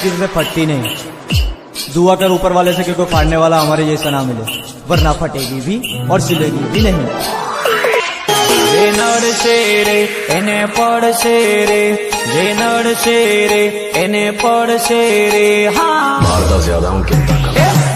किसी से फटती नहीं। दुआ कर ऊपर वाले से कि कोई फाड़ने वाला हमारे जैसा ना मिले, वरना फटेगी भी और सिलेगी भी नहीं। जे नड़से रे एने पड़से रे, जे नड़से रे एने पड़से रे। हाँ मारदा ज्यादा हूँ कितना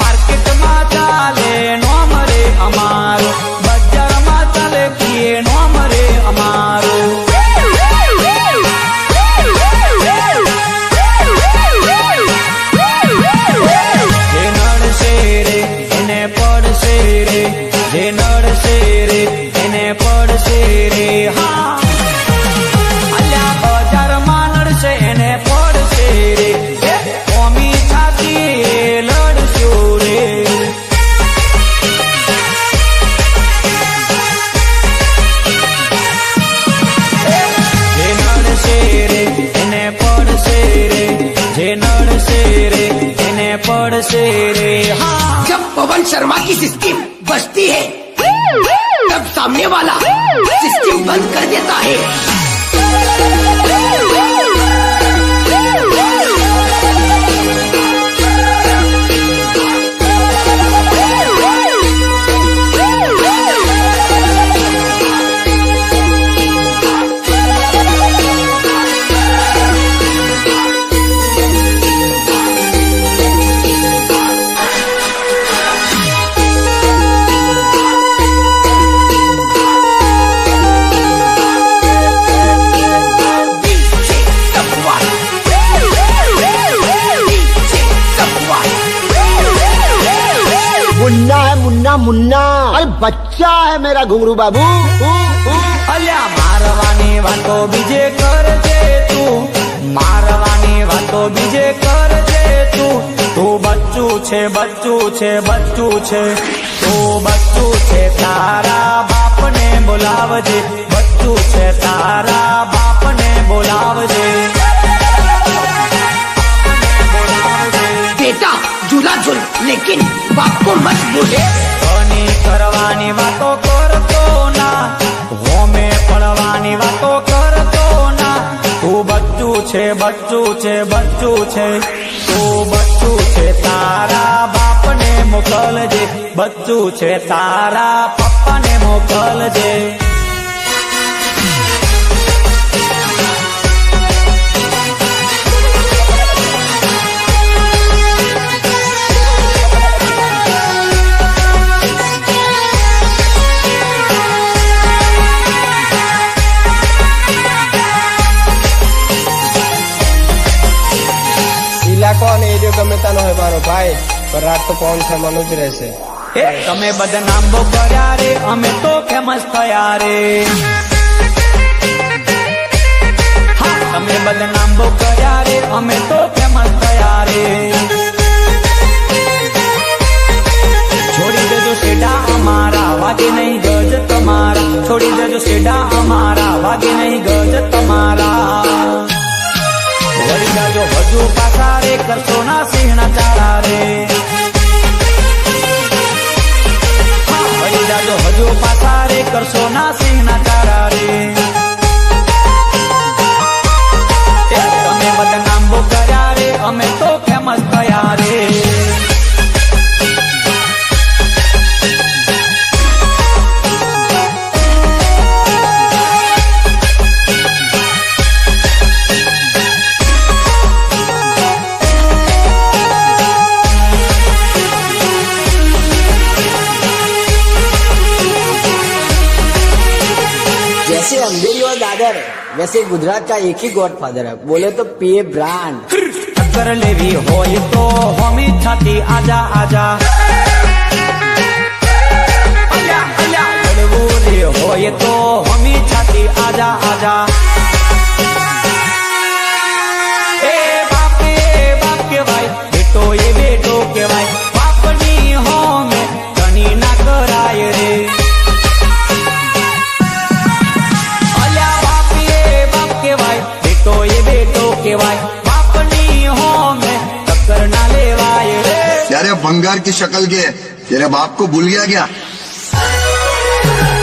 मार्केट में चाले नोम रे अमारो, बजार में चाले किए नोम रे अमारो। जे नड़से रे एने पड़से रे, जे नड़से रे एने पड़से रे। हाँ अल्या बजार में नड़से एने पड़से रे, ओमी छाती लड़सो रे। जे नड़से रे एने पड़से रे, जे नड़से रे एने पड़से रे। हाँ जब पवन शर्मा की सिस्टम बजती है तब सामने वाला सिस्टम बंद कर देता है। मुन्ना है मुन्ना मुन्ना, अरे बच्चा है मेरा घुंगरू बाबू। अल्या मारवानी वातो बीजे कर दे तू, मारवानी वातो बीजे कर दे तू। तू बच्चू छे बच्चू छे बच्चू छे, तू बच्चू छे तारा बाप ने बोलावजे, बच्चू छे तारा बाप ने बोलावजे। बेटा झूला झूल लेकिन बाप को मत भूले। घणी करवानी वातो करतो ना, होमे पड़वानी वातो करतो ना। तू बच्चू छे बच्चू छे बच्चू छे, तू बच्चू छे तारा बाप ने मोकलजे, बच्चू छे तारा पप्पा ने मोकलजे। કોણ એરિયો ગમે તાનો હોય મારો ભાઈ, પણ રાત તો પવન શર્માનું જ રહેશે। તમે બદનામ બહુ કર્યા રે, અમે તો ફેમસ થયા રે। હા તમે બદનામ બહુ કર્યા રે, અમે તો ફેમસ થયા રે। છોડી દેજો સેડા અમારા, વાગે નહીં ગજ તમારા। છોડી દેજો સેડા અમારા, વાગે નહીં ગજ તમારા। વળી જાજો હજુ પાછા રે, કરશો ના સિંહના ચારા રે। વળી જાજો હજુ પાછા રે, કરશો ના સિંહના ચારા રે। તમે બદનામ બહુ કર્યા રે, અમે તો ફેમસ થયા રે। जैसे अंधेरी और दादर वैसे गुजरात का एक ही गॉड फादर है, बोले तो पीए ब्रांड। टक्कर लेवी होय तो होमी छाती आजा आजा। अल्या अल्या लड़वू रे होय तो होमी छाती आजा आजा। ए बाप के भाई, बेटो ये बेटो के भाई, बापनी हो में कनी ना कराय रे। तेरे भंगार की शक्ल के तेरे बाप को भूल गया क्या?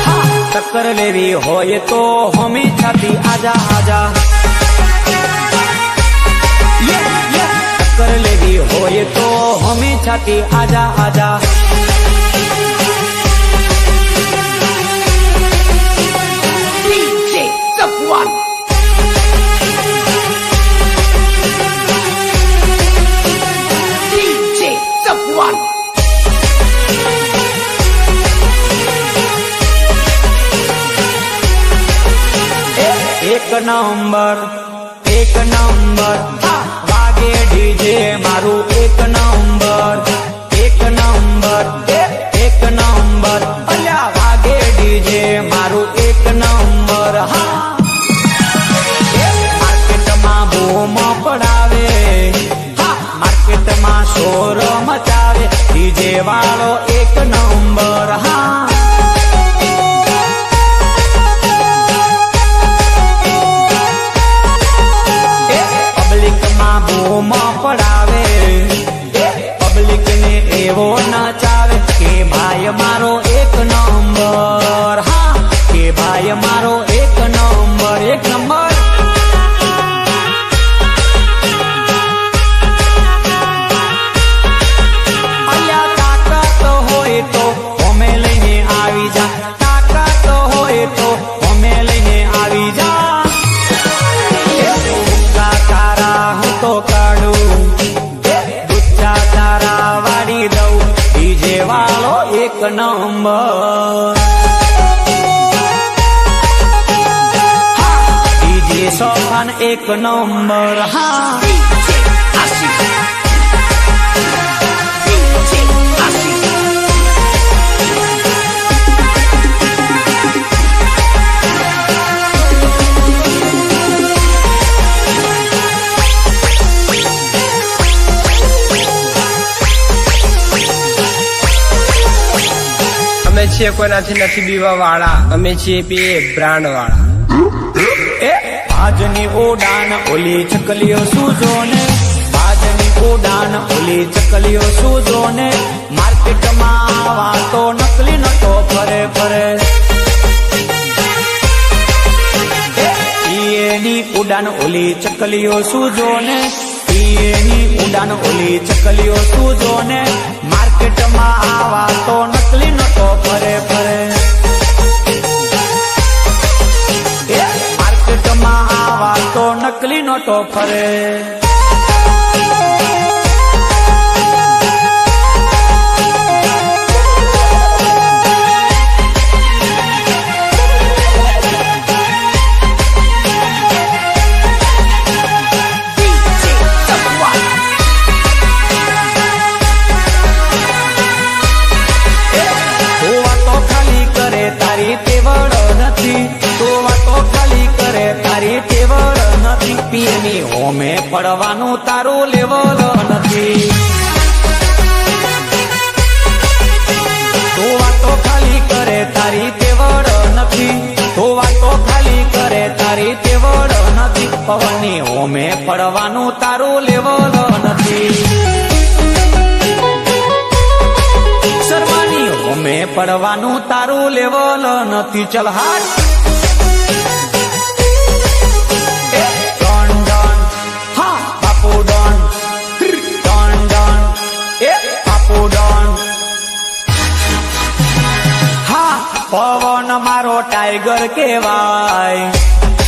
हाँ, टक्कर लेवी होय तो होमी छाती आजा आजा। હોય તો હમી છાતી આજા આજા DJ Safwan. DJ Safwan. એક નંબર વાગે ડીજે મારું એક નંબર અલ્યા વાગે ડીજે મારું એક નંબર હા માર્કેટમાં બૂમ પડાવે હા માર્કેટમાં શોર મચાવે ડીજે વાળો એક નંબર હા બૂમ પડાવે પબ્લિક ને એવો નચાવે કે ભાઈ મારો એક નંબર હા કે ભાઈ મારો એક નંબર અલ્યા તાકાત હોય તો અમે લઈને આવી જા તાકાત હોય તો અમે લઈને આવી જા તો કાઢું ગુચ્છા તારા વાળી દઉં ડીજે વાળો એક નંબર ડીજે સોફાન એક નંબર હા DJ Asif. DJ Asif. અમે છીએ કોઈનાથી નથી બીવા વાળા, અમે છીએ પીએ બ્રાન્ડ વાળા. આજની ઉડાન ઓલી ચકલીઓ સૂજો ને આજની ઉડાન ઓલી ચકલીઓ સૂજો ને માર્કેટમાં આવા તો નકલી નટો ફરે ફરે એની ઉડાન ઓલી ચકલીઓ સૂજો ને એની ઉડાન ઓલી ચકલીઓ સૂજો ને માર્કેટમાં આવા તો નકલી નટો ફરે ફરે માર્કેટમાં આવા તો નકલી નોટો ફરે DJ Safwan. તું વાતો ખાલી કરે તારી તેવડ નથી તું વાતો ખાલી કરે તારી તેવડ નથી પીએની હોમે પડવાનું તારું લેવલ નથી તું વાતો ખાલી કરે તારી તેવડ નથી તું વાતો ખાલી કરે તારી તેવડ નથી પવનની હોમે પડવાનું તારું લેવલ નથી શર્માની હોમે પડવાનું તારું લેવલ નથી ચલ હાટ ડોન ડોન હા બાપુ ડોન ડોન ડોન બાપુ ડોન હા પવન મારો ટાઈગર કેવાય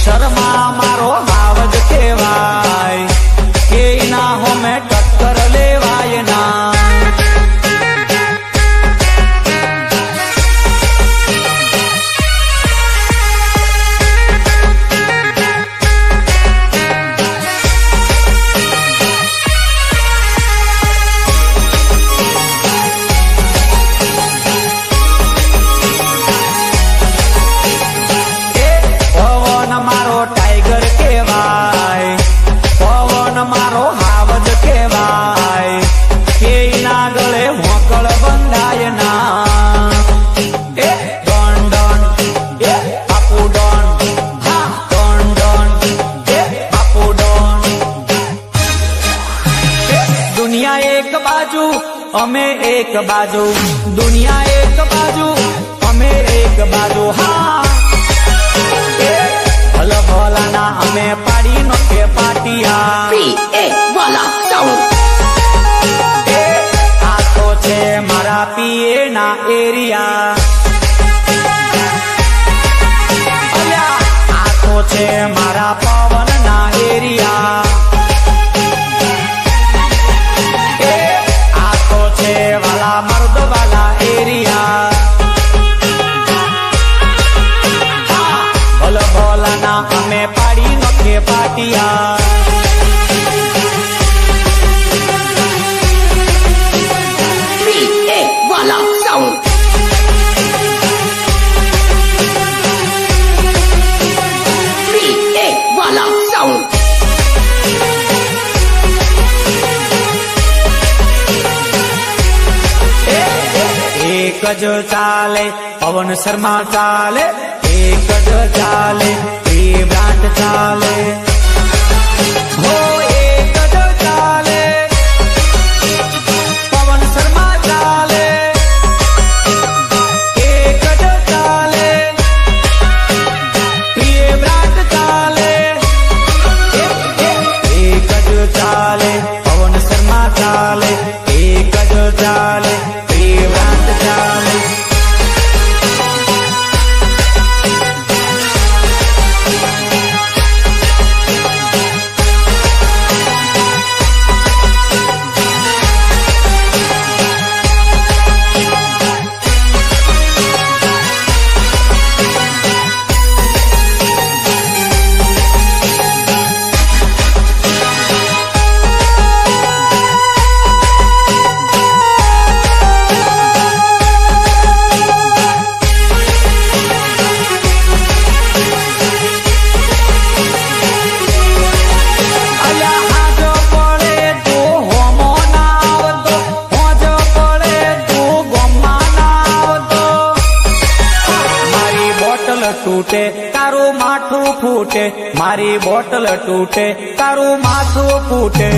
શર્મા મારો હાવજ કેવાય કે ના હોમે ટક્કર લેવાય ના પવન મારો ટાઈગર કેવાય પવન મારો હાવજ કેવાય કે ના ગળે હોકળ બંધાય ના ડોન ડોન બાપુ ડોન હા ડોન ડોન બાપુ ડોન દુનિયા એક બાજુ અમે એક બાજુ દુનિયા એક બાજુ અમે એક બાજુ હા ભલ ભલાના અમે પાડી નો કે પાટિયા PA Wala Sound. મારા પીએ ના એરિયા આ તો છે મારા પવન ના એરિયા આ તો છે વાલા મર્દ વાલા એરિયા ભલ ભોલાના અમે પાડી નખે પાટિયા वाला साउंड वाला साउंड एक ज चाले पवन शर्मा चाले एक ज चाले ब्रांड चाले हो एक ज चाले पवन शर्मा चाले एक ज चाले ब्रांड चाले एक ज चाले पवन शर्मा चाले एक ज चाले ब्रांड चाले તૂટે તારું માથું ફૂટે મારી બોટલ તૂટે તારું માથું ફૂટે